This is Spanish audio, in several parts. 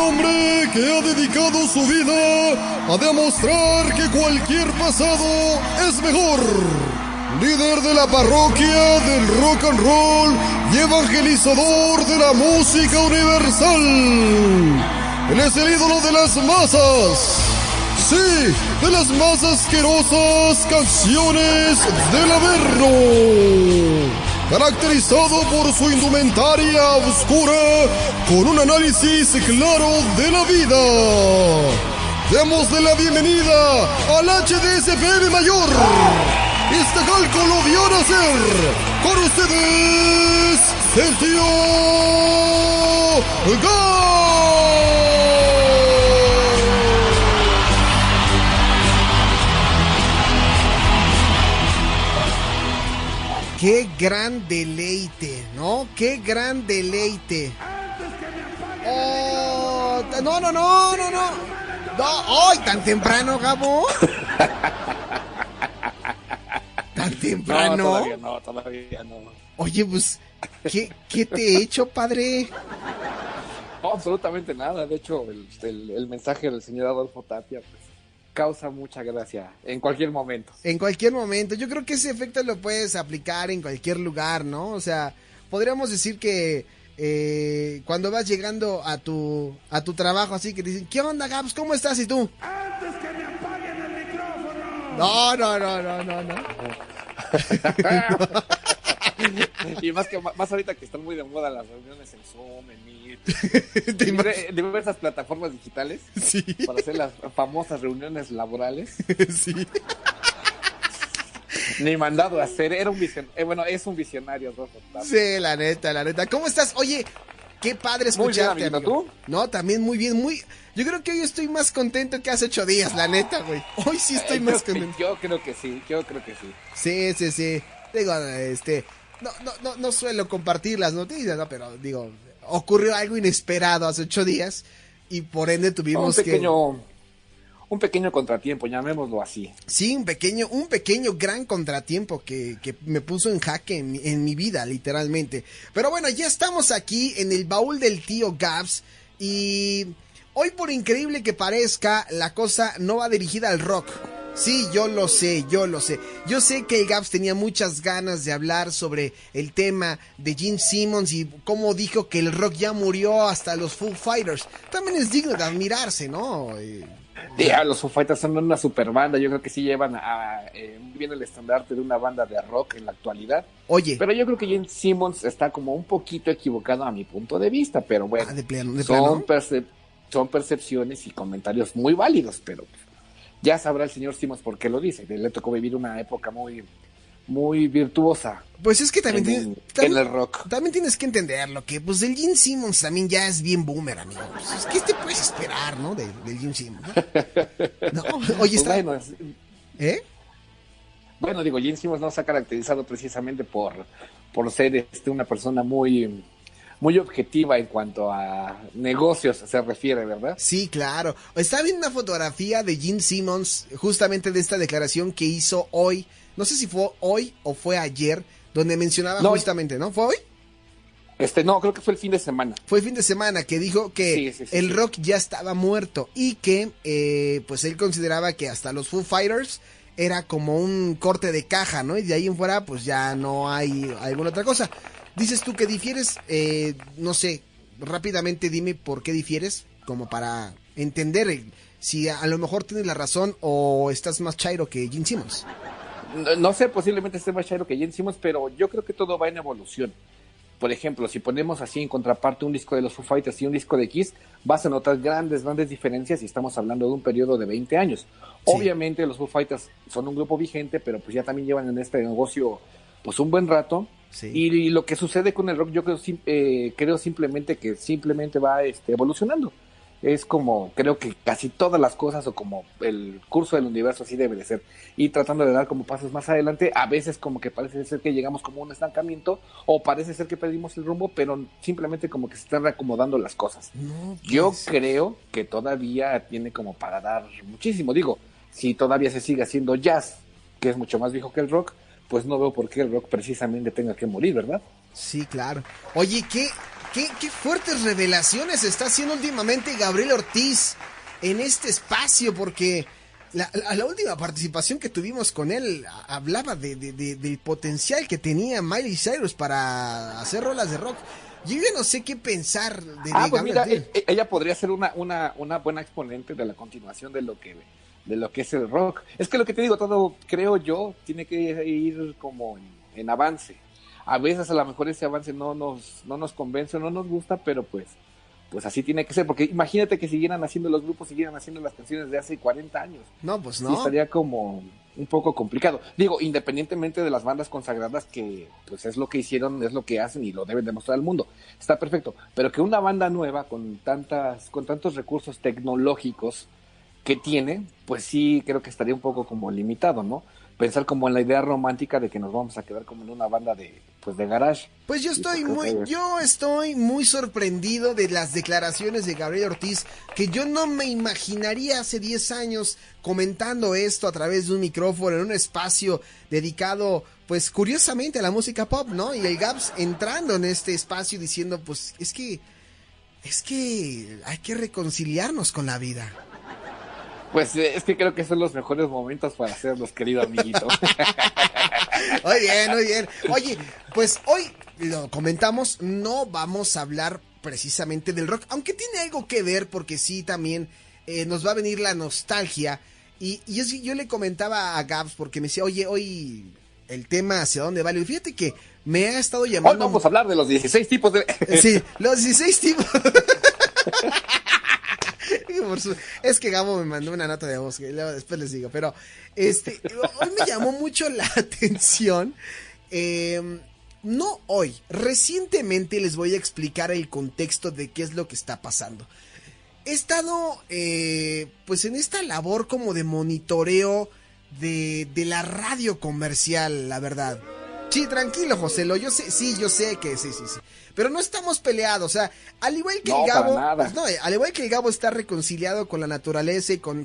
hombre que ha dedicado su vida a demostrar que cualquier pasado es mejor. Líder de la parroquia del rock and roll y evangelizador de la música universal. Él es el ídolo de las masas. Sí, de las más asquerosas canciones del Averno. Caracterizado por su indumentaria oscura con un análisis claro de la vida. Démosle la bienvenida al HDSPM Mayor. Iztacalco lo vio nacer. Con ustedes, el tío Gab. Qué gran deleite, ¿no? Qué gran deleite. Oh, no. ¡Ay, tan temprano, Gabo! ¿Tan temprano? No, todavía no. Oye, pues, ¿qué te he hecho, padre? No, absolutamente nada. De hecho, el mensaje del señor Adolfo Tapia, pues, causa mucha gracia en cualquier momento. En cualquier momento. Yo creo que ese efecto lo puedes aplicar en cualquier lugar, ¿no? O sea, podríamos decir que cuando vas llegando a tu trabajo, así que te dicen, ¿qué onda, Gabs? ¿Cómo estás? ¿Y tú? ¡Antes que me apaguen el micrófono! No. Y más ahorita que están muy de moda las reuniones en Zoom, en Meet, diversas plataformas digitales, sí, para hacer las famosas reuniones laborales. Sí. Ni mandado a hacer, era un visionario, es un visionario, Adolfo Tapia. Sí, la neta. ¿Cómo estás? Oye, qué padre escucharte, muy bien, amigo. ¿tú? No, también muy bien, Yo creo que hoy estoy más contento que hace 8 días, la neta, güey. Hoy sí estoy más contento. Yo creo que sí. Sí. Digo, no suelo compartir las noticias, ¿no? Pero, digo, ocurrió algo inesperado hace 8 días y por ende tuvimos un pequeño contratiempo, llamémoslo así. Sí, un pequeño gran contratiempo que me puso en jaque en mi vida, literalmente. Pero bueno, ya estamos aquí en el baúl del tío Gabs y hoy, por increíble que parezca, la cosa no va dirigida al rock. Sí, yo lo sé. Yo sé que el Gabs tenía muchas ganas de hablar sobre el tema de Gene Simmons y cómo dijo que el rock ya murió hasta los Foo Fighters. También es digno de admirarse, ¿no? Los Foo Fighters son una super banda. Yo creo que sí llevan muy bien el estandarte de una banda de rock en la actualidad. Oye. Pero yo creo que Gene Simmons está como un poquito equivocado a mi punto de vista. Pero bueno, ¿de plano? Son percepciones y comentarios muy válidos, pero ya sabrá el señor Simmons por qué lo dice. Le tocó vivir una época muy virtuosa. Pues es que también en el rock. También tienes que entenderlo, que pues el Gene Simmons también ya es bien boomer, amigo. Pues, ¿qué te puedes esperar, no? Del Gene Simmons, ¿no? Oye, está... Bueno, digo, Gene Simmons no se ha caracterizado precisamente por ser una persona muy objetiva en cuanto a negocios se refiere, ¿verdad? Sí, claro. Estaba viendo una fotografía de Gene Simmons, justamente de esta declaración que hizo hoy. No sé si fue hoy o fue ayer, donde mencionaba justamente, ¿no? ¿Fue hoy? No, creo que fue el fin de semana. Fue el fin de semana que dijo que el rock ya estaba muerto y que pues él consideraba que hasta los Foo Fighters era como un corte de caja, ¿no? Y de ahí en fuera pues ya no hay alguna otra cosa. Dices tú que difieres, no sé, rápidamente dime por qué difieres, como para entender si a lo mejor tienes la razón o estás más chairo que Gene Simmons. No sé, posiblemente esté más chairo que Gene Simmons, pero yo creo que todo va en evolución. Por ejemplo, si ponemos así en contraparte un disco de los Foo Fighters y un disco de Kiss, vas a notar grandes diferencias y estamos hablando de un periodo de 20 años. Sí. Obviamente los Foo Fighters son un grupo vigente, pero pues ya también llevan en este negocio pues un buen rato. Sí. Y lo que sucede con el rock, yo creo simplemente que va evolucionando. Es como, creo que casi todas las cosas, o como el curso del universo así debe de ser, y tratando de dar como pasos más adelante, a veces como que parece ser que llegamos como a un estancamiento, o parece ser que perdimos el rumbo, pero simplemente como que se están reacomodando las cosas. No, pues... Yo creo que todavía tiene como para dar muchísimo. Digo, si todavía se sigue haciendo jazz, que es mucho más viejo que el rock, pues no veo por qué el rock precisamente tenga que morir, ¿verdad? Sí, claro. Oye, qué fuertes revelaciones está haciendo últimamente Gabriel Ortiz en este espacio, porque la última participación que tuvimos con él hablaba del potencial que tenía Miley Cyrus para hacer rolas de rock. Yo ya no sé qué pensar de pues Gabriel mira, Ortiz. ella podría ser una buena exponente de la continuación de lo que es el rock. Es que lo que te digo, todo, creo yo, tiene que ir como en avance. A veces a lo mejor ese avance no nos convence, no nos gusta, pero pues así tiene que ser, porque imagínate que siguieran haciendo los grupos, siguieran haciendo las canciones de hace 40 años. No, pues no. Sí, estaría como un poco complicado. Digo, independientemente de las bandas consagradas que pues es lo que hicieron, es lo que hacen y lo deben demostrar al mundo. Está perfecto, pero que una banda nueva con tantos recursos tecnológicos que tiene, pues sí creo que estaría un poco como limitado, ¿no? Pensar como en la idea romántica de que nos vamos a quedar como en una banda de garage. Pues yo estoy muy sorprendido de las declaraciones de Gabriel Ortiz, que yo no me imaginaría hace 10 años comentando esto a través de un micrófono en un espacio dedicado, pues curiosamente, a la música pop, ¿no? Y el Gabs entrando en este espacio diciendo, pues es que hay que reconciliarnos con la vida. Pues es que creo que son los mejores momentos para hacerlos, querido amiguito. Muy bien, muy bien. Oye, pues hoy lo comentamos, no vamos a hablar precisamente del rock, aunque tiene algo que ver porque sí también nos va a venir la nostalgia. Y yo le comentaba a Gabs porque me decía, oye, hoy el tema hacia dónde vale. Y fíjate que me ha estado llamando... Hoy vamos a hablar de los 16 tipos de... Sí, los 16 tipos... Es que Gabo me mandó una nota de voz, que después les digo, pero hoy me llamó mucho la atención, no hoy, recientemente les voy a explicar el contexto de qué es lo que está pasando. He estado pues en esta labor como de monitoreo de la radio comercial, la verdad. Sí, tranquilo, Joselo, yo sé que sí. Pero no estamos peleados, o sea, al igual que el Gabo, pues no, al igual que el Gabo está reconciliado con la naturaleza y con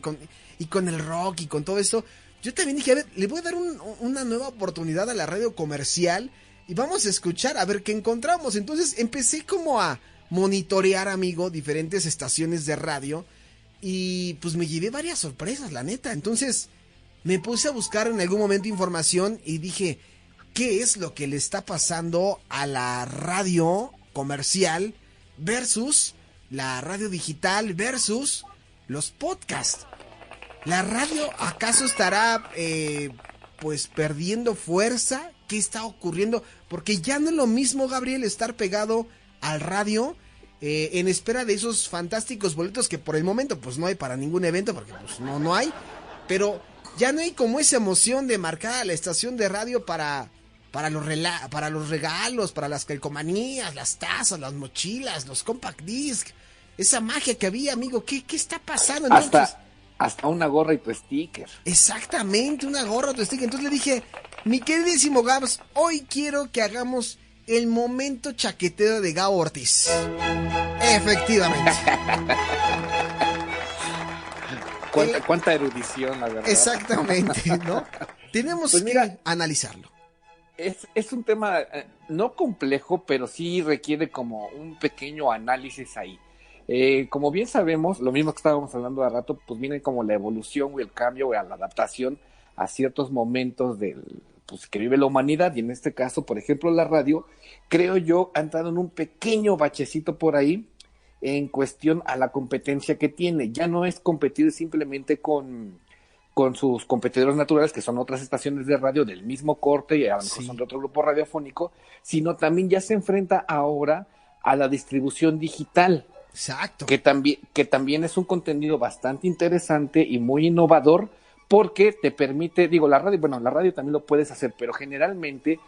el rock y con todo esto, yo también dije, a ver, le voy a dar una nueva oportunidad a la radio comercial y vamos a escuchar a ver qué encontramos. Entonces empecé como a monitorear, amigo, diferentes estaciones de radio y pues me llevé varias sorpresas, la neta. Entonces me puse a buscar en algún momento información y dije, ¿qué es lo que le está pasando a la radio comercial versus la radio digital versus los podcasts? ¿La radio acaso estará pues perdiendo fuerza? ¿Qué está ocurriendo? Porque ya no es lo mismo, Gabriel, estar pegado al radio en espera de esos fantásticos boletos que por el momento pues no hay para ningún evento porque pues no hay, pero ya no hay como esa emoción de marcar a la estación de radio para los regalos, para las calcomanías, las tazas, las mochilas, los compact disc, esa magia que había, amigo. ¿Qué está pasando? Entonces, hasta una gorra y tu sticker. Exactamente, una gorra y tu sticker. Entonces le dije, mi queridísimo Gabs, hoy quiero que hagamos el momento chaquetero de Gabo Ortiz. Efectivamente. ¿Cuánta erudición, la verdad? Exactamente, ¿no? Tenemos pues que analizarlo. Es un tema no complejo, pero sí requiere como un pequeño análisis ahí. Como bien sabemos, lo mismo que estábamos hablando hace rato, pues viene como la evolución o el cambio o la adaptación a ciertos momentos pues, que vive la humanidad, y en este caso, por ejemplo, la radio, creo yo, ha entrado en un pequeño bachecito por ahí en cuestión a la competencia que tiene. Ya no es competir simplemente con sus competidores naturales, que son otras estaciones de radio del mismo corte y a lo mejor son de otro grupo radiofónico, sino también ya se enfrenta ahora a la distribución digital. Exacto. Que también es un contenido bastante interesante y muy innovador, porque te permite, la radio también lo puedes hacer, pero generalmente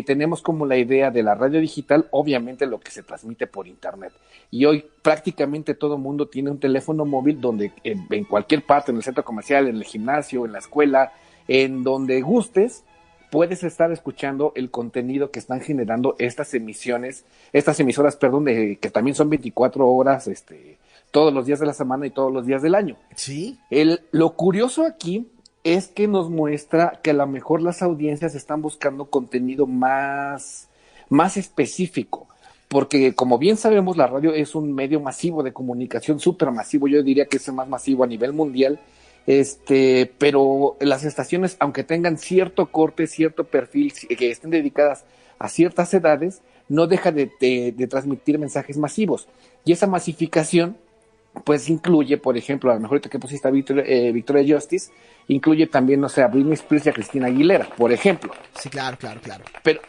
tenemos como la idea de la radio digital, obviamente lo que se transmite por internet. Y hoy prácticamente todo mundo tiene un teléfono móvil donde en cualquier parte, en el centro comercial, en el gimnasio, en la escuela, en donde gustes, puedes estar escuchando el contenido que están generando estas emisoras, que también son 24 horas, todos los días de la semana y todos los días del año. Sí. Lo curioso aquí es que nos muestra que a lo mejor las audiencias están buscando contenido más específico, porque como bien sabemos, la radio es un medio masivo de comunicación, súper masivo, yo diría que es el más masivo a nivel mundial, pero las estaciones, aunque tengan cierto corte, cierto perfil, que estén dedicadas a ciertas edades, no deja de transmitir mensajes masivos, y esa masificación pues incluye, por ejemplo, a lo mejor ahorita que pusiste a Victoria Justice, incluye también, no sé, a Britney Spears y a Cristina Aguilera, por ejemplo. Sí, claro.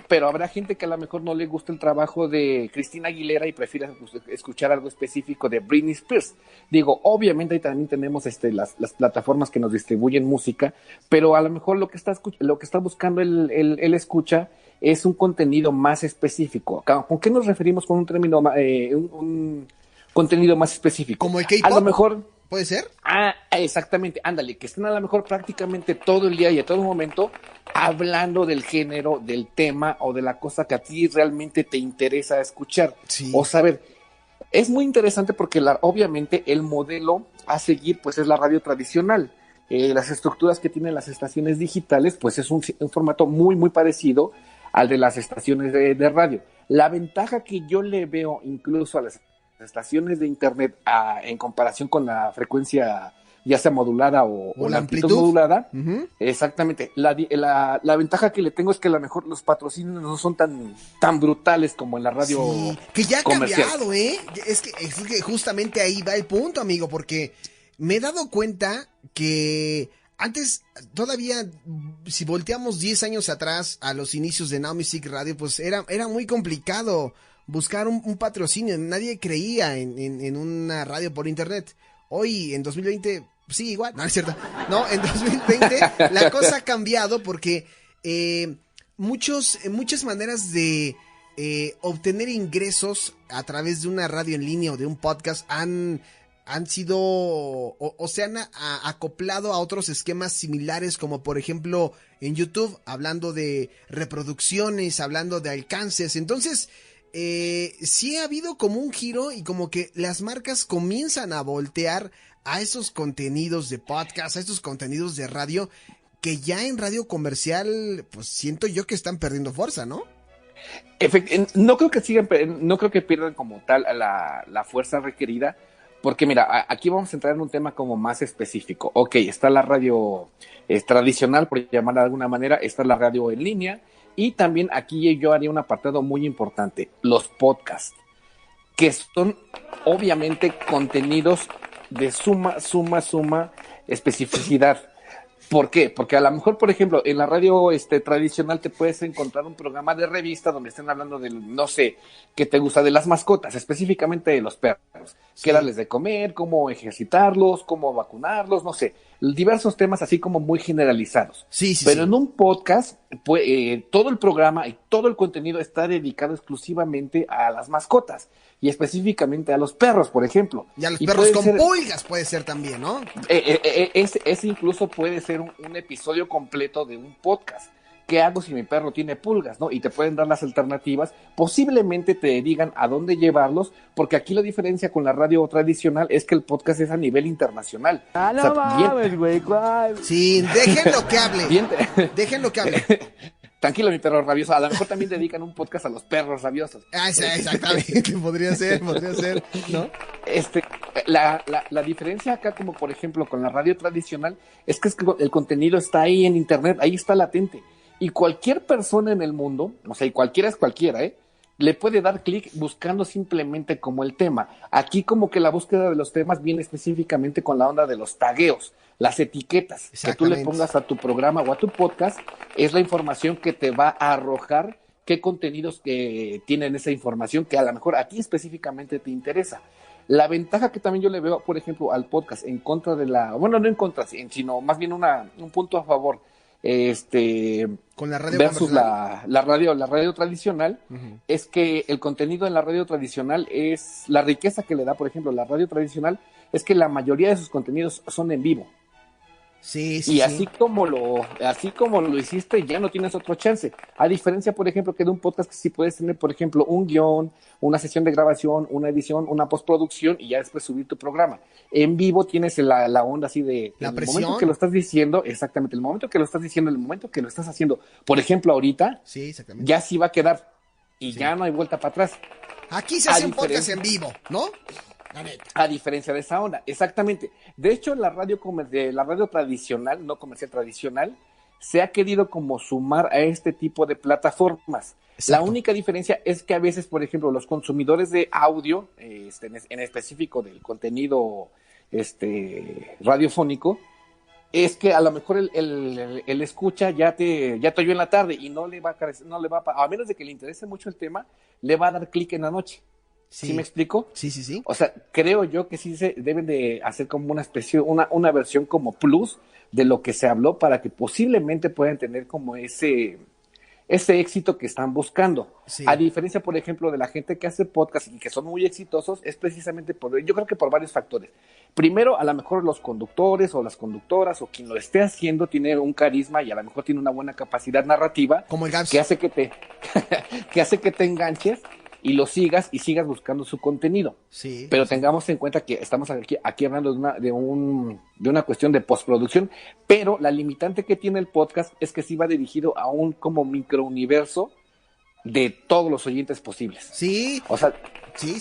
Pero habrá gente que a lo mejor no le gusta el trabajo de Cristina Aguilera y prefiere escuchar algo específico de Britney Spears. Digo, obviamente ahí también tenemos las plataformas que nos distribuyen música, pero a lo mejor lo que está buscando el escucha es un contenido más específico. ¿Con qué nos referimos con un término, un contenido más específico? Como el K-pop. A lo mejor ¿Puede ser? Exactamente, ándale, que estén a lo mejor prácticamente todo el día y a todo momento hablando del género, del tema o de la cosa que a ti realmente te interesa escuchar o saber. Es muy interesante porque obviamente el modelo a seguir pues es la radio tradicional. Las estructuras que tienen las estaciones digitales pues es un formato muy muy parecido al de las estaciones de radio. La ventaja que yo le veo incluso a las estaciones de internet en comparación con la frecuencia ya sea modulada o la amplitud modulada, exactamente, la ventaja que le tengo es que a lo mejor los patrocinios no son tan brutales como en la radio que ya ha comercial. cambiado, es que justamente ahí va el punto, amigo, porque me he dado cuenta que antes, todavía, si volteamos 10 años atrás a los inicios de Now Music Radio, pues era muy complicado buscar un patrocinio. Nadie creía en una radio por internet. Hoy, en 2020, sí, igual, no es cierto. No, en 2020 la cosa ha cambiado porque muchas maneras de obtener ingresos a través de una radio en línea o de un podcast han sido o se han acoplado a otros esquemas similares, como por ejemplo en YouTube, hablando de reproducciones, hablando de alcances. Entonces, sí ha habido como un giro y como que las marcas comienzan a voltear a esos contenidos de podcast, a esos contenidos de radio, que ya en radio comercial, pues siento yo que están perdiendo fuerza, ¿no? No creo que pierdan como tal la fuerza requerida, porque mira, aquí vamos a entrar en un tema como más específico. Ok, está la radio tradicional, por llamarla de alguna manera, está la radio en línea, y también aquí yo haría un apartado muy importante, los podcasts, que son obviamente contenidos de suma especificidad. ¿Por qué? Porque a lo mejor, por ejemplo, en la radio tradicional te puedes encontrar un programa de revista donde estén hablando de, no sé, qué te gusta de las mascotas, específicamente de los perros, qué darles de comer, cómo ejercitarlos, cómo vacunarlos, no sé, diversos temas así como muy generalizados. Pero en un podcast, todo el programa y todo el contenido está dedicado exclusivamente a las mascotas y específicamente a los perros, por ejemplo. Y a los perros con pulgas puede ser también, ¿no? Ese incluso puede ser un episodio completo de un podcast. ¿Qué hago si mi perro tiene pulgas, no? Y te pueden dar las alternativas. Posiblemente te digan a dónde llevarlos, porque aquí la diferencia con la radio tradicional es que el podcast es a nivel internacional. No mames, güey. Sí, déjenlo que hable. Déjenlo que hable. Tranquilo, mi perro rabioso. A lo mejor también dedican un podcast a los perros rabiosos. Exactamente. podría ser, ¿no? La diferencia acá, como por ejemplo con la radio tradicional, es que el contenido está ahí en internet, ahí está latente. Y cualquier persona en el mundo, o sea, y cualquiera es cualquiera, le puede dar clic buscando simplemente como el tema. Aquí como que la búsqueda de los temas viene específicamente con la onda de los tagueos, las etiquetas que tú le pongas a tu programa o a tu podcast, es la información que te va a arrojar qué contenidos que tienen esa información que a lo mejor a ti específicamente te interesa. La ventaja que también yo le veo, por ejemplo, al podcast en contra de no en contra, sino más bien un punto a favor, con la radio versus la radio tradicional, es que el contenido en la radio tradicional es la riqueza que le da, por ejemplo, la radio tradicional, es que la mayoría de sus contenidos son en vivo. Y así como lo hiciste, ya no tienes otro chance. A diferencia, por ejemplo, que de un podcast que sí puedes tener, por ejemplo, un guión, una sesión de grabación, una edición, una postproducción y ya después subir tu programa. En vivo tienes la onda así de la el presión. momento que lo estás diciendo, exactamente, el momento que lo estás diciendo, el momento que lo estás haciendo. Por ejemplo, ahorita, ya sí va a quedar y ya no hay vuelta para atrás. Aquí se hace un podcast en vivo, ¿no? La neta. A diferencia de esa onda, exactamente. De hecho, la radio tradicional, no comercial tradicional, se ha querido como sumar a este tipo de plataformas. Exacto. La única diferencia es que a veces, por ejemplo, los consumidores de audio, en específico del contenido radiofónico, es que a lo mejor el escucha ya te oyó en la tarde y no le va a menos de que le interese mucho el tema, le va a dar clic en la noche. ¿Sí me explico? Sí. O sea, creo yo que sí se deben de hacer como una especie, una versión como plus de lo que se habló para que posiblemente puedan tener como ese éxito que están buscando. Sí. A diferencia, por ejemplo, de la gente que hace podcast y que son muy exitosos, es precisamente yo creo que por varios factores. Primero, a lo mejor los conductores o las conductoras o quien lo esté haciendo tiene un carisma y a lo mejor tiene una buena capacidad narrativa. Como el Gabs. Que hace que te enganches y lo sigas buscando su contenido. Sí. Pero tengamos en cuenta que estamos aquí hablando de una cuestión de postproducción, pero la limitante que tiene el podcast es que sí va dirigido a un como microuniverso de todos los oyentes posibles. Sí. O sea, sí.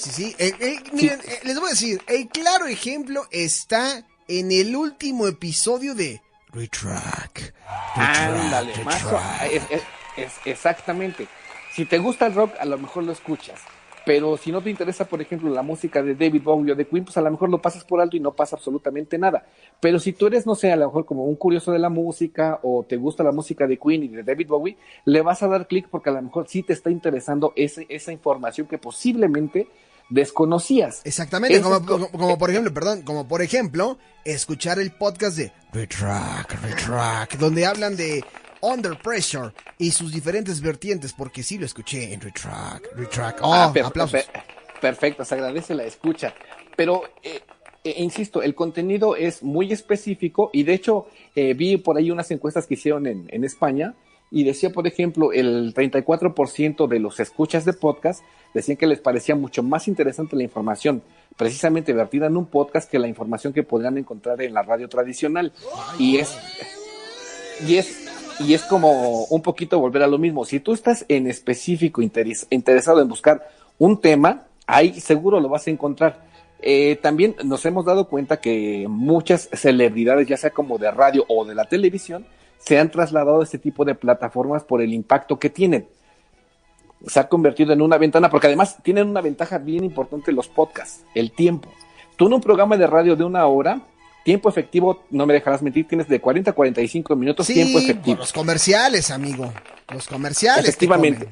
Miren, les voy a decir, el claro ejemplo está en el último episodio de Retrack. Ándale, macho, exactamente. Si te gusta el rock, a lo mejor lo escuchas. Pero si no te interesa, por ejemplo, la música de David Bowie o de Queen, pues a lo mejor lo pasas por alto y no pasa absolutamente nada. Pero si tú eres, no sé, a lo mejor como un curioso de la música o te gusta la música de Queen y de David Bowie, le vas a dar clic porque a lo mejor sí te está interesando esa información que posiblemente desconocías. Exactamente, como por ejemplo, escuchar el podcast de Retrack, donde hablan de Under Pressure y sus diferentes vertientes, porque sí lo escuché en Retrack. Aplausos. Perfecto, se agradece la escucha. Pero, insisto, el contenido es muy específico y de hecho vi por ahí unas encuestas que hicieron en España y decía, por ejemplo, el 34% de los escuchas de podcast decían que les parecía mucho más interesante la información precisamente vertida en un podcast que la información que podrían encontrar en la radio tradicional. Y es como un poquito volver a lo mismo. Si tú estás en específico interesado en buscar un tema, ahí seguro lo vas a encontrar. También nos hemos dado cuenta que muchas celebridades, ya sea como de radio o de la televisión, se han trasladado a este tipo de plataformas por el impacto que tienen. Se ha convertido en una ventana, porque además tienen una ventaja bien importante los podcasts, el tiempo. Tú en un programa de radio de 1 hora, tiempo efectivo, no me dejarás mentir, tienes de 40 a 45 minutos tiempo efectivo. Los comerciales, amigo. Los comerciales. Efectivamente.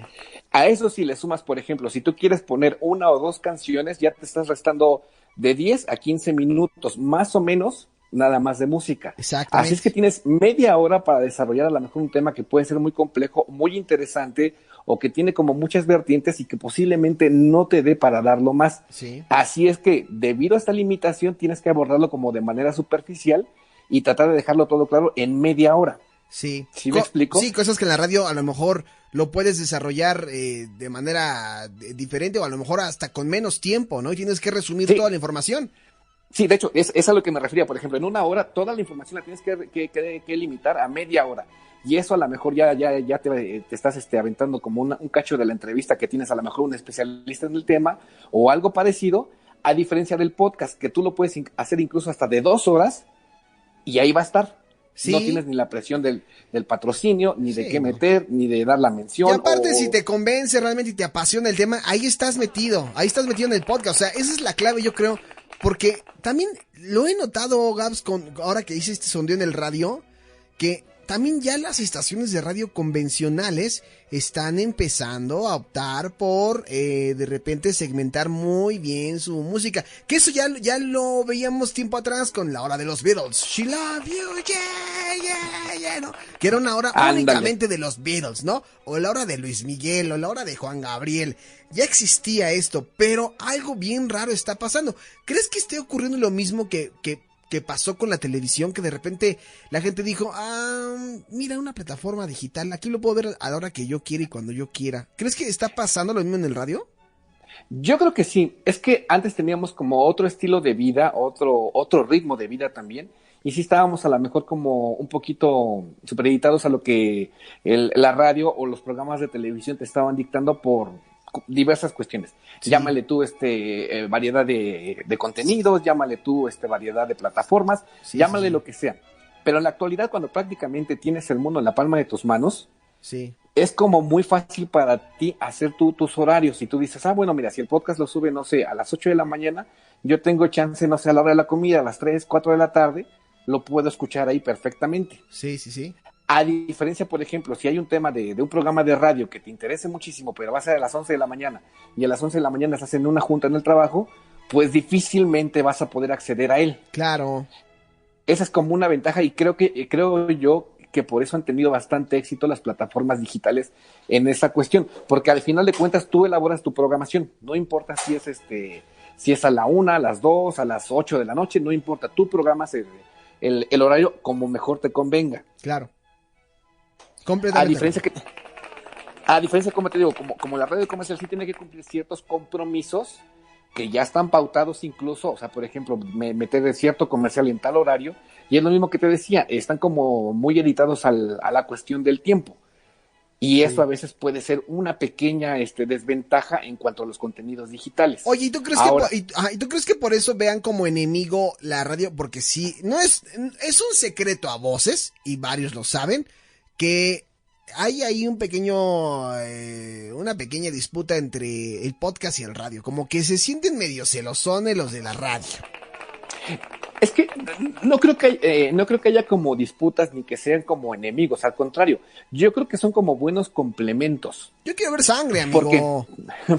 A eso si le sumas, por ejemplo, si tú quieres poner 1 o 2 canciones, ya te estás restando de 10 a 15 minutos, más o menos, nada más de música. Exactamente. Así es que tienes media hora para desarrollar a lo mejor un tema que puede ser muy complejo, muy interesante, o que tiene como muchas vertientes y que posiblemente no te dé para darlo más. Sí. Así es que debido a esta limitación tienes que abordarlo como de manera superficial y tratar de dejarlo todo claro en media hora. Sí. ¿Sí me explico? Sí, cosas que en la radio a lo mejor lo puedes desarrollar de manera diferente o a lo mejor hasta con menos tiempo, ¿no? Y tienes que resumir toda la información. Sí, de hecho, es a lo que me refería. Por ejemplo, en 1 hora toda la información la tienes que limitar a media hora. Y eso a lo mejor ya te estás aventando como un cacho de la entrevista que tienes a lo mejor un especialista en el tema o algo parecido, a diferencia del podcast, que tú lo puedes hacer incluso hasta de 2 horas y ahí va a estar. Sí. No tienes ni la presión del patrocinio, ni de qué meter, ni de dar la mención. Y aparte, si te convence realmente y te apasiona el tema, ahí estás metido en el podcast. O sea, esa es la clave, yo creo, porque también lo he notado, Gabs, ahora que hice este sondeo en el radio, que también ya las estaciones de radio convencionales están empezando a optar por de repente segmentar muy bien su música. Que eso ya lo veíamos tiempo atrás con la hora de los Beatles. She love you, yeah, ¿no? Que era una hora únicamente de los Beatles, ¿no? O la hora de Luis Miguel, o la hora de Juan Gabriel. Ya existía esto, pero algo bien raro está pasando. ¿Crees que esté ocurriendo lo mismo que pasó con la televisión, que de repente la gente dijo, mira, una plataforma digital, aquí lo puedo ver a la hora que yo quiera y cuando yo quiera? ¿Crees que está pasando lo mismo en el radio? Yo creo que sí. Es que antes teníamos como otro estilo de vida, otro ritmo de vida también, y sí estábamos a lo mejor como un poquito supeditados a lo que la radio o los programas de televisión te estaban dictando por diversas cuestiones. Sí. Llámale tú variedad de contenidos, llámale tú variedad de plataformas, Sí, llámale sí. lo que sea. Pero en la actualidad, cuando prácticamente tienes el mundo en la palma de tus manos, Sí. es como muy fácil para ti hacer tus horarios. Y tú dices, bueno, mira, si el podcast lo sube, no sé, a las 8 de la mañana, yo tengo chance, no sé, a la hora de la comida, a las 3, 4 de la tarde, lo puedo escuchar ahí perfectamente. Sí, sí, sí. A diferencia, por ejemplo, si hay un tema de un programa de radio que te interese muchísimo, pero va a ser a las 11 de la mañana, y a las 11 de la mañana estás en una junta en el trabajo, pues difícilmente vas a poder acceder a él. Claro. Esa es como una ventaja, y creo yo que por eso han tenido bastante éxito las plataformas digitales en esa cuestión, porque al final de cuentas tú elaboras tu programación, no importa si es a la 1, a las 2, a las 8 de la noche, no importa, tú programas el horario como mejor te convenga. Claro. Completamente. A diferencia, como te digo, como la radio comercial sí tiene que cumplir ciertos compromisos que ya están pautados incluso, o sea, por ejemplo, meter cierto comercial en tal horario, y es lo mismo que te decía, están como muy editados a la cuestión del tiempo. Y eso a veces puede ser una pequeña desventaja en cuanto a los contenidos digitales. Oye, ¿y tú crees ¿y tú crees que por eso vean como enemigo la radio? Porque sí, no es un secreto a voces, y varios lo saben, que hay ahí una pequeña disputa entre el podcast y el radio. Como que se sienten medio celosones los de la radio. Es que no creo que haya como disputas ni que sean como enemigos, al contrario, yo creo que son como buenos complementos. Yo quiero ver sangre, amigo.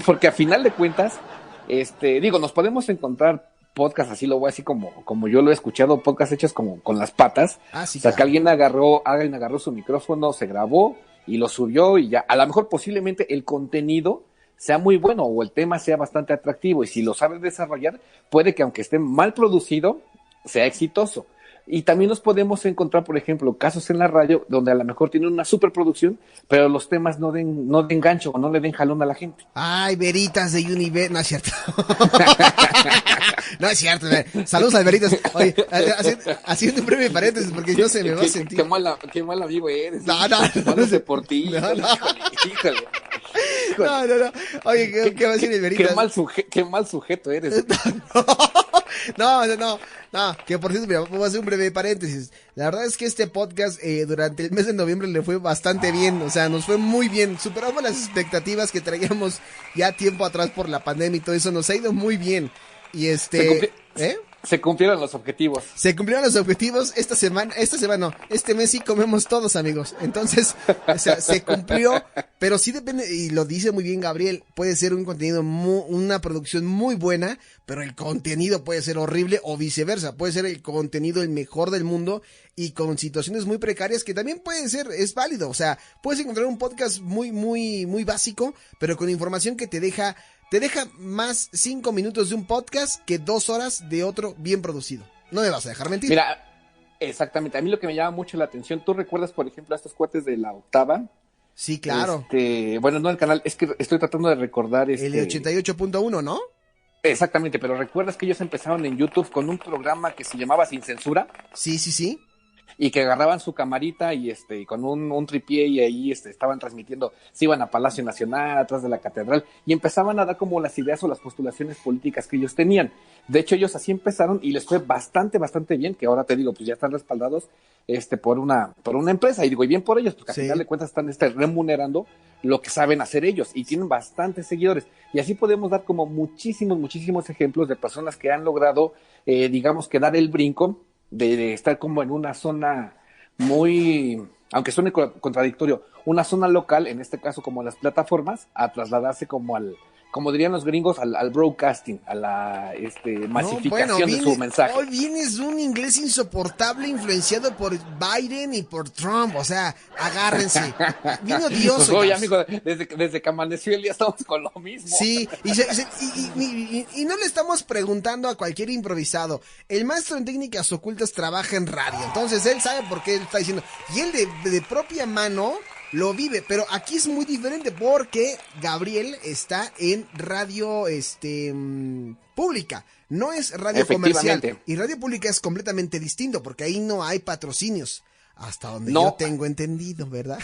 Porque a final de cuentas, nos podemos encontrar podcasts, así lo voy así como yo lo he escuchado, podcasts hechos como con las patas. Ah, sí, o sea, claro. que alguien agarró su micrófono, se grabó y lo subió, y ya, a lo mejor posiblemente el contenido sea muy bueno o el tema sea bastante atractivo, y si lo sabes desarrollar, puede que aunque esté mal producido, sea exitoso. Y también nos podemos encontrar, por ejemplo, casos en la radio donde a lo mejor tienen una superproducción, pero los temas no den gancho o no le den jalón a la gente. Ay, Veritas de Univer, no es cierto. No es cierto. Saludos al Veritas. Oye, haciendo un breve paréntesis porque no se me va a sentir. Qué mal amigo eres. No sé por ti. No. Híjole. No. Oye, ¿qué va a decir el Veritas? Qué mal sujeto eres. No, que por cierto, mira, voy a hacer un breve paréntesis. La verdad es que este podcast durante el mes de noviembre le fue bastante bien, o sea, nos fue muy bien, superamos las expectativas que traíamos ya tiempo atrás por la pandemia y todo eso, nos ha ido muy bien. Y Se cumplieron los objetivos. Se cumplieron los objetivos esta semana no, este mes sí comemos todos, amigos. Entonces, o sea, se cumplió, pero sí depende, y lo dice muy bien Gabriel, puede ser un contenido, una producción muy buena, pero el contenido puede ser horrible o viceversa, puede ser el contenido el mejor del mundo y con situaciones muy precarias que también pueden ser, es válido. O sea, puedes encontrar un podcast muy, muy, muy básico, pero con información que te deja más 5 minutos de un podcast que 2 horas de otro bien producido. No me vas a dejar mentir. Mira, exactamente. A mí lo que me llama mucho la atención, ¿tú recuerdas, por ejemplo, a estos cuates de La Octava? Sí, claro. Bueno, no el canal, es que estoy tratando de recordar. El de 88.1, ¿no? Exactamente, pero ¿recuerdas que ellos empezaron en YouTube con un programa que se llamaba Sin Censura? Sí. Y que agarraban su camarita y con un tripié, y ahí estaban transmitiendo, se iban a Palacio Nacional, atrás de la catedral, y empezaban a dar como las ideas o las postulaciones políticas que ellos tenían. De hecho, ellos así empezaron y les fue bastante, bastante bien, que ahora te digo, pues ya están respaldados por una empresa, y digo, y bien por ellos, porque al final de cuentas están remunerando lo que saben hacer ellos, y tienen bastantes seguidores. Y así podemos dar como muchísimos ejemplos de personas que han logrado, digamos, que dar el brinco de estar como en una zona muy, aunque suene contradictorio, una zona local, en este caso como las plataformas, a trasladarse como como dirían los gringos, al broadcasting, a la masificación de su mensaje. Hoy vienes un inglés insoportable influenciado por Biden y por Trump, o sea, agárrense. Vino Dios. Pues, oye, amigo, desde que amaneció el día estamos con lo mismo. Sí, y no le estamos preguntando a cualquier improvisado. El maestro en técnicas ocultas trabaja en radio, entonces él sabe por qué él está diciendo. Y él de propia mano lo vive, pero aquí es muy diferente porque Gabriel está en radio pública, no es radio comercial. Y radio pública es completamente distinto porque ahí no hay patrocinios, hasta donde yo tengo entendido, ¿verdad?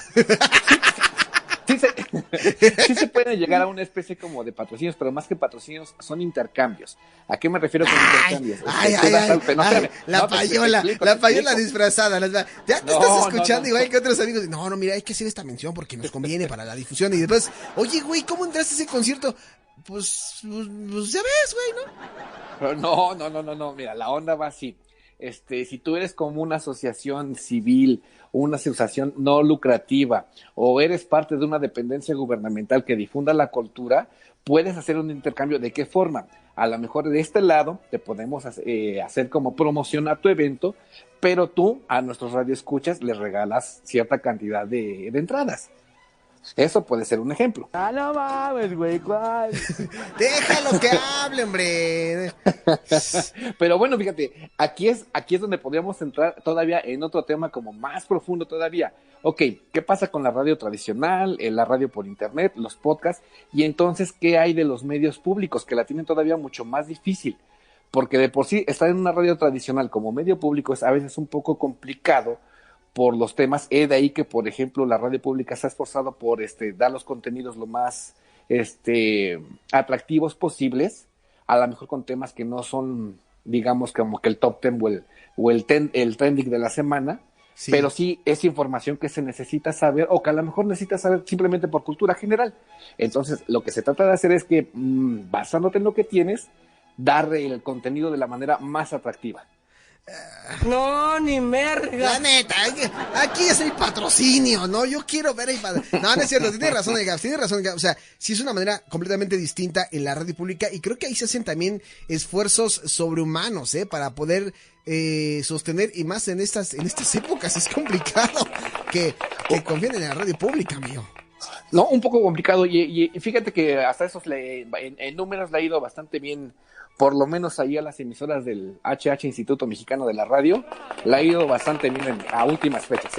Sí, sí se pueden llegar a una especie como de patrocinios, pero más que patrocinios son intercambios. ¿A qué me refiero con intercambios? La payola disfrazada. Ya te estás escuchando igual que otros amigos. No, mira, hay que hacer esta mención porque nos conviene para la difusión. Y después, oye, güey, ¿cómo entraste a ese concierto? Pues ya ves, güey, ¿no? No, mira, la onda va así. Si tú eres como una asociación civil, una asociación no lucrativa, o eres parte de una dependencia gubernamental que difunda la cultura, puedes hacer un intercambio. ¿De qué forma? A lo mejor de este lado te podemos hacer como promoción a tu evento, pero tú a nuestros radioescuchas les regalas cierta cantidad de entradas. Eso puede ser un ejemplo. Ah, no mames, güey, ¿cuál? Déjalo que hable, hombre. Pero bueno, fíjate, aquí es donde podríamos entrar todavía en otro tema como más profundo todavía. Ok, ¿qué pasa con la radio tradicional, la radio por internet, los podcasts? Y entonces, ¿qué hay de los medios públicos que la tienen todavía mucho más difícil? Porque de por sí estar en una radio tradicional como medio público es a veces un poco complicado por los temas. De ahí que, por ejemplo, la radio pública se ha esforzado por dar los contenidos lo más atractivos posibles, a lo mejor con temas que no son, digamos, como que el top 10 o el trending de la semana, sí. Pero sí es información que se necesita saber, o que a lo mejor necesitas saber simplemente por cultura general. Entonces, lo que se trata de hacer es que, basándote en lo que tienes, dar el contenido de la manera más atractiva. No, ni merga. La neta, aquí es el patrocinio, ¿no? Yo quiero ver el patrocinio. No, no es cierto, tiene razón el Gabs. O sea, sí es una manera completamente distinta en la radio pública, y creo que ahí se hacen también esfuerzos sobrehumanos, para poder sostener, y más en estas épocas es complicado que confíen en la radio pública, amigo. No, un poco complicado, y fíjate que hasta esos en números le ha ido bastante bien. Por lo menos ahí a las emisoras del HH, Instituto Mexicano de la Radio, le ha ido bastante bien a últimas fechas,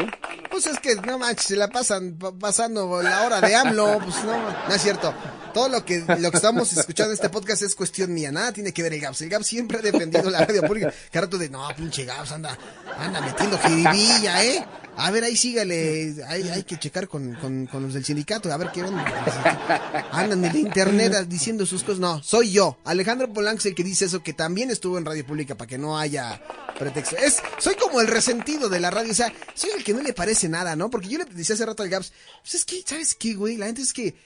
Pues es que, no manches, se la pasan pasando la hora de AMLO, pues no es cierto. Todo lo que estamos escuchando en este podcast es cuestión mía, nada tiene que ver el Gabs. El Gabs siempre ha defendido la radio pública. Cada rato no, pinche Gabs, anda metiendo jiribilla, A ver, ahí sígale, hay que checar con los del sindicato, a ver qué onda. Andan en el internet diciendo sus cosas. No, soy yo, Alejandro Polanco, el que dice eso, que también estuvo en radio pública, para que no haya pretexto. Soy como el resentido de la radio, o sea, soy el que no le parece nada, ¿no? Porque yo le decía hace rato al Gabs, pues es que, ¿sabes qué, güey? La gente es que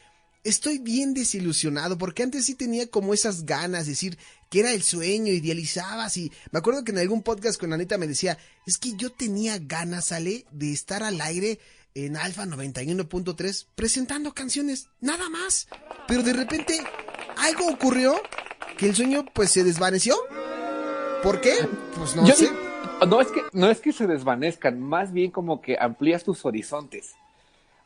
estoy bien desilusionado, porque antes sí tenía como esas ganas de decir que era el sueño, idealizabas, y me acuerdo que en algún podcast con Anita me decía, es que yo tenía ganas, Ale, de estar al aire en Alfa 91.3 presentando canciones, nada más, pero de repente algo ocurrió que el sueño pues se desvaneció. ¿Por qué? Pues no sé. No es que se desvanezcan, más bien como que amplías tus horizontes.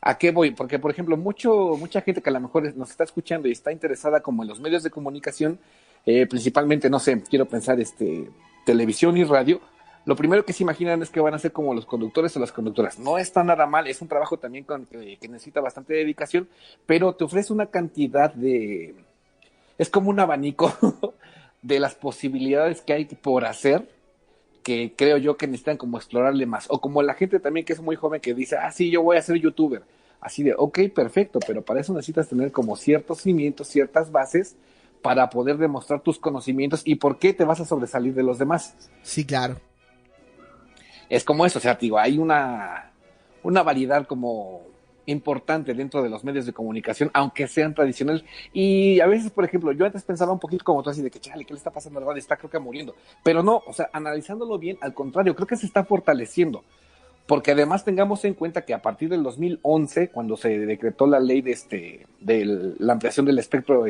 ¿A qué voy? Porque, por ejemplo, mucha gente que a lo mejor nos está escuchando y está interesada como en los medios de comunicación, principalmente, no sé, quiero pensar televisión y radio, lo primero que se imaginan es que van a ser como los conductores o las conductoras. No está nada mal, es un trabajo también que necesita bastante dedicación, pero te ofrece una cantidad es como un abanico de las posibilidades que hay por hacer, que creo yo que necesitan como explorarle más, o como la gente también que es muy joven que dice, sí, yo voy a ser youtuber, así de, ok, perfecto, pero para eso necesitas tener como ciertos cimientos, ciertas bases, para poder demostrar tus conocimientos y por qué te vas a sobresalir de los demás. Sí, claro. Es como eso, o sea, digo, hay una variedad como importante dentro de los medios de comunicación, aunque sean tradicionales, y a veces, por ejemplo, yo antes pensaba un poquito como tú, así de que, chale, ¿qué le está pasando a la radio? Está creo que muriendo, pero no, o sea, analizándolo bien, al contrario, creo que se está fortaleciendo, porque además tengamos en cuenta que a partir del 2011, cuando se decretó la ley de la ampliación del espectro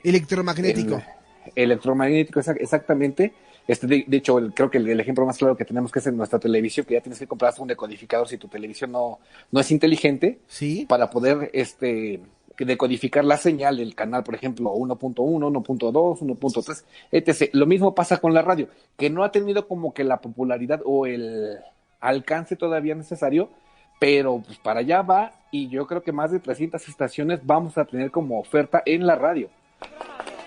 electromagnético, exactamente. De hecho, creo que el ejemplo más claro que tenemos que es en nuestra televisión, que ya tienes que comprar un decodificador si tu televisión no es inteligente, ¿sí? Para poder decodificar la señal del canal, por ejemplo, 1.1, 1.2, 1.3, etc. Lo mismo pasa con la radio, que no ha tenido como que la popularidad o el alcance todavía necesario, pero pues para allá va, y yo creo que más de 300 estaciones vamos a tener como oferta en la radio.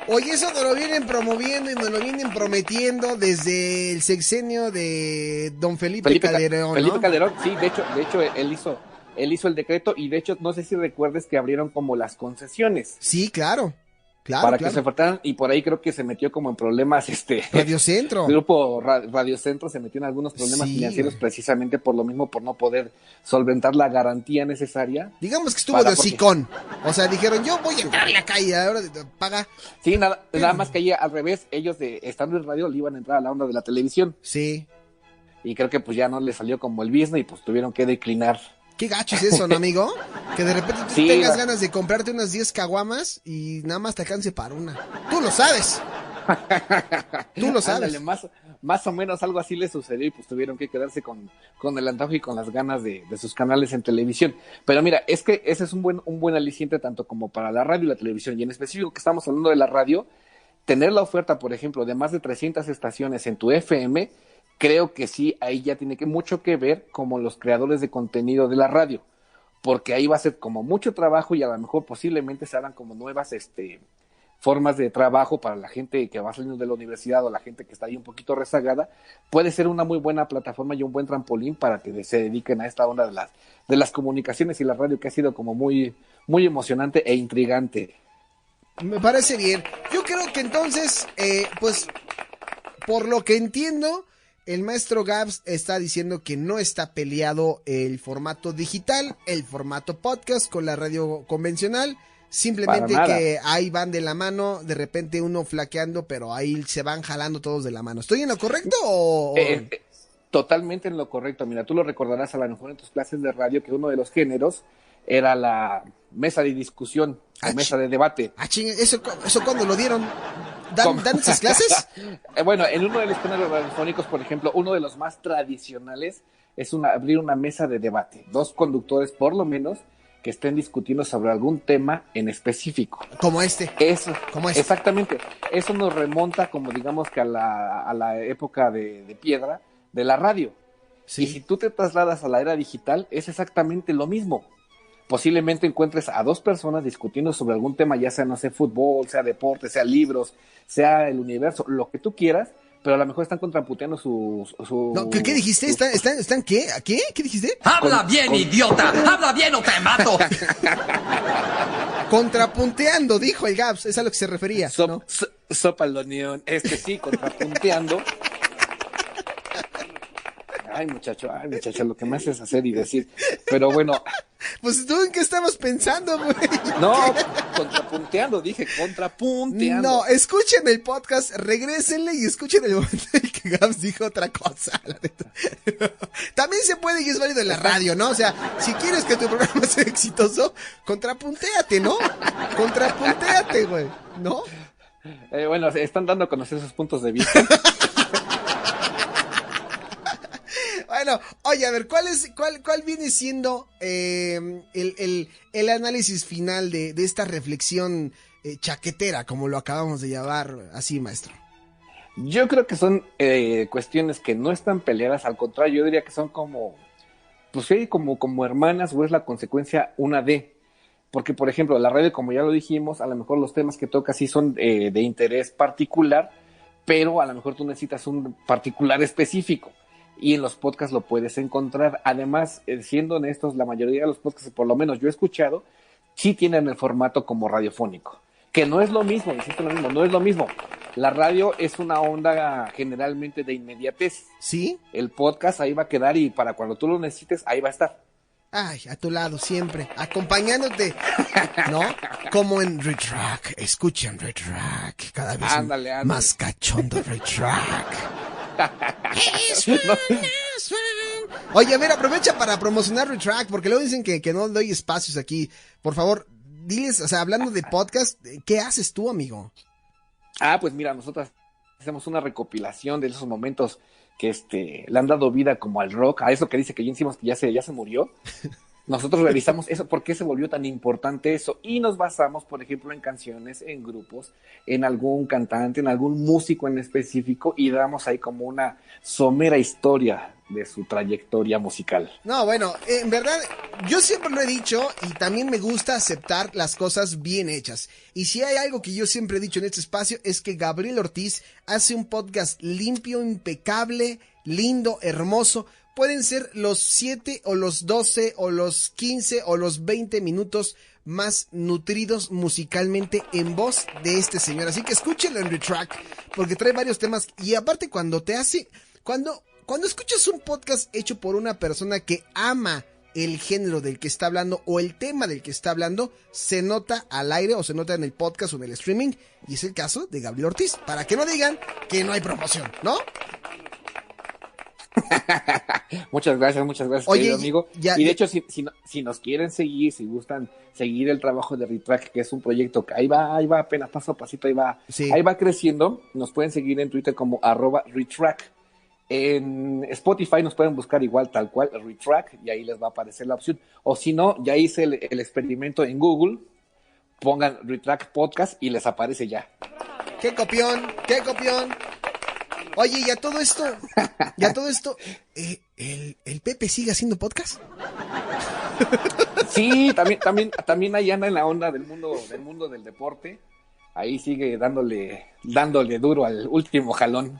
Oye, eso nos lo vienen promoviendo y nos lo vienen prometiendo desde el sexenio de don Felipe Calderón, ¿no? Felipe Calderón, sí, de hecho él hizo él hizo el decreto y de hecho no sé si recuerdes que abrieron como las concesiones. Sí, claro. Para que se faltaran, y por ahí creo que se metió como en problemas, Radio Centro. El grupo Radio Centro se metió en algunos problemas financieros precisamente por lo mismo, por no poder solventar la garantía necesaria. Digamos que estuvo de hocicón. O sea, dijeron, yo voy a entrar a la calle, ahora paga. Sí, nada más que ahí al revés, ellos estando en radio le iban a entrar a la onda de la televisión. Sí. Y creo que pues ya no les salió como el business y pues tuvieron que declinar. Qué gacho es eso, ¿no, amigo? Que de repente tú tengas ganas de comprarte unas 10 caguamas y nada más te alcance para una. Tú lo sabes. Tú lo sabes. Ándale, más o menos algo así les sucedió y pues tuvieron que quedarse con el antojo y con las ganas de sus canales en televisión. Pero mira, es que ese es un buen aliciente tanto como para la radio y la televisión. Y en específico que estamos hablando de la radio, tener la oferta, por ejemplo, de más de 300 estaciones en tu FM, creo que sí, ahí ya tiene mucho que ver como los creadores de contenido de la radio, porque ahí va a ser como mucho trabajo y a lo mejor posiblemente se hagan como nuevas formas de trabajo para la gente que va saliendo de la universidad o la gente que está ahí un poquito rezagada. Puede ser una muy buena plataforma y un buen trampolín para que se dediquen a esta onda de las comunicaciones y la radio, que ha sido como muy, muy emocionante e intrigante. Me parece bien. Yo creo que entonces, pues, por lo que entiendo, el maestro Gabs está diciendo que no está peleado el formato digital, el formato podcast con la radio convencional, simplemente que ahí van de la mano, de repente uno flaqueando, pero ahí se van jalando todos de la mano. ¿Estoy en lo correcto o...? Totalmente en lo correcto. Mira, tú lo recordarás a lo mejor en tus clases de radio que uno de los géneros era la mesa de discusión, o mesa de debate. ¿Eso cuándo lo dieron? ¿Dan esas clases? Bueno, en uno de los géneros radiofónicos, por ejemplo, uno de los más tradicionales es abrir una mesa de debate. 2 conductores, por lo menos, que estén discutiendo sobre algún tema en específico. Como este. Eso, exactamente. Eso nos remonta, como digamos que a la época de piedra de la radio. Sí. Y si tú te trasladas a la era digital, es exactamente lo mismo. Posiblemente encuentres a 2 personas discutiendo sobre algún tema, ya sea, no sé, fútbol, sea deporte, sea libros, sea el universo, lo que tú quieras, pero a lo mejor están contrapunteando su... No, ¿qué dijiste? ¿Están qué? ¿A qué? ¿Qué dijiste? ¡Habla bien, idiota! ¡Habla bien o te mato! Contrapunteando, dijo el Gabs, es a lo que se refería. ¿No? Sopa la unión, sí, contrapunteando. Ay, muchacho, lo que me haces hacer y decir. Pero bueno. Pues tú, ¿en qué estabas pensando, güey? No, contrapunteando, dije, contrapunteando. No, escuchen el podcast, regrésenle y escuchen el momento en el que Gabs dijo otra cosa. También se puede y es válido en la radio, ¿no? O sea, si quieres que tu programa sea exitoso, contrapuntéate, ¿no? Contrapuntéate, güey, ¿no? Bueno, están dando a conocer sus puntos de vista. Bueno, oye, a ver, ¿cuál viene siendo el análisis final de esta reflexión chaquetera, como lo acabamos de llamar así, maestro? Yo creo que son cuestiones que no están peleadas, al contrario, yo diría que son como, pues sí, como hermanas, o es la consecuencia una de. Porque, por ejemplo, la radio, como ya lo dijimos, a lo mejor los temas que toca sí son de interés particular, pero a lo mejor tú necesitas un particular específico. Y en los podcasts lo puedes encontrar. Además, siendo honestos, la mayoría de los podcasts, por lo menos yo he escuchado, sí tienen el formato como radiofónico. Que no es lo mismo, insisto lo mismo, no es lo mismo. La radio es una onda generalmente de inmediatez. ¿Sí? El podcast ahí va a quedar y para cuando tú lo necesites, ahí va a estar. Ay, a tu lado siempre, acompañándote, ¿no? Como en Retrack, escuchen Retrack, cada vez ándale. Más cachondo Retrack. Oye, a ver, aprovecha para promocionar Retrack, porque luego dicen que no doy espacios aquí. Por favor, diles, o sea, hablando de podcast, ¿qué haces tú, amigo? Pues mira, nosotros hacemos una recopilación de esos momentos que le han dado vida como al rock, a eso que dice que ya hicimos que ya se murió. Nosotros revisamos eso, por qué se volvió tan importante eso, y nos basamos, por ejemplo, en canciones, en grupos, en algún cantante, en algún músico en específico, y damos ahí como una somera historia de su trayectoria musical. No, bueno, en verdad, yo siempre lo he dicho, y también me gusta aceptar las cosas bien hechas. Y si hay algo que yo siempre he dicho en este espacio, es que Gabriel Ortiz hace un podcast limpio, impecable, lindo, hermoso, pueden ser los 7 o los 12 o los 15 o los 20 minutos más nutridos musicalmente en voz de este señor. Así que escúchenlo en Retrack, porque trae varios temas. Y aparte cuando escuchas un podcast hecho por una persona que ama el género del que está hablando o el tema del que está hablando, se nota al aire o se nota en el podcast o en el streaming, y es el caso de Gabriel Ortiz, para que no digan que no hay promoción, ¿no? Muchas gracias, Oye, querido amigo. Y de hecho, si nos quieren seguir, si gustan seguir el trabajo de Retrack, que es un proyecto que ahí va apenas paso a pasito, ahí va creciendo, nos pueden seguir en Twitter como @Retrack. En Spotify nos pueden buscar igual, tal cual, Retrack, y ahí les va a aparecer la opción. O si no, ya hice el experimento en Google, pongan Retrack Podcast y les aparece ya. ¡Qué copión! Oye, y a todo esto, ¿el Pepe sigue haciendo podcast? Sí, también ahí anda en la onda del mundo del deporte. Ahí sigue dándole duro al último jalón.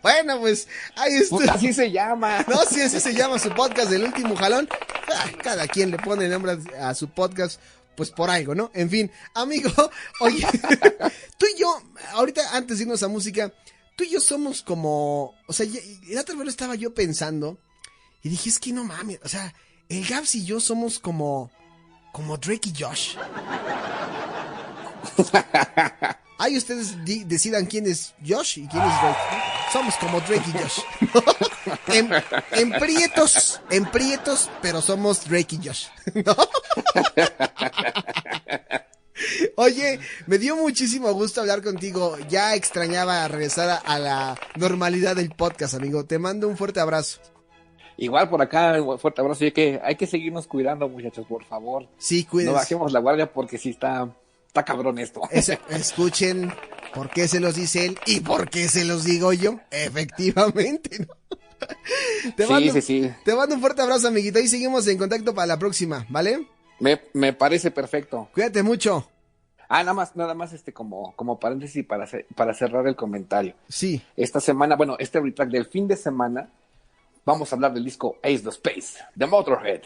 Bueno, pues ahí está. Así se llama. No, sí, así se llama su podcast del último jalón. Cada quien le pone nombre a su podcast, pues por algo, ¿no? En fin, amigo, oye, tú y yo, ahorita antes de irnos a música, tú y yo somos como, o sea, el otro día estaba yo pensando y dije, es que no mames, o sea, el Gabs y yo somos como Drake y Josh. Ahí ustedes decidan quién es Josh y quién es Drake. Somos como Drake y Josh. en prietos, pero somos Drake y Josh, ¿no? Oye, me dio muchísimo gusto hablar contigo. Ya extrañaba regresar a la normalidad del podcast, amigo. Te mando un fuerte abrazo. Igual por acá, un fuerte abrazo. Y hay que seguirnos cuidando, muchachos, por favor. Sí, cuídense. No bajemos la guardia porque sí está cabrón esto. Escuchen por qué se los dice él y por qué se los digo yo. Efectivamente, ¿no? Sí. Te mando un fuerte abrazo, amiguito, y seguimos en contacto para la próxima, ¿vale? Me parece perfecto. Cuídate mucho. Nada más, como paréntesis para cerrar el comentario. Sí. Esta semana, este Retrack del fin de semana, vamos a hablar del disco Ace the Space, de Motorhead.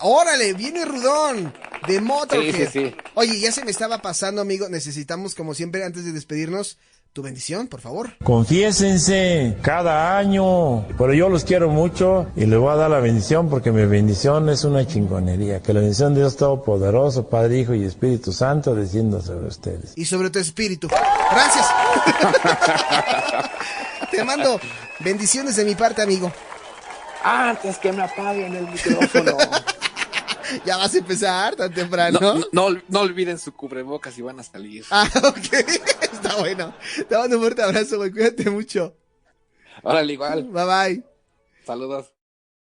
Órale, viene rudón, de Motorhead. Sí. Oye, ya se me estaba pasando, amigo, necesitamos, como siempre, antes de despedirnos, tu bendición, por favor. Confiésense cada año, pero yo los quiero mucho y les voy a dar la bendición porque mi bendición es una chingonería. Que la bendición de Dios Todopoderoso, Padre, Hijo y Espíritu Santo descienda sobre ustedes. Y sobre tu espíritu. Gracias. Te mando bendiciones de mi parte, amigo. Antes que me apaguen el micrófono. Ya vas a empezar tan temprano. No olviden su cubrebocas y van a salir. Ok. Está bueno. Te mando un fuerte abrazo, güey. Cuídate mucho. Órale, igual. Bye bye. Saludos.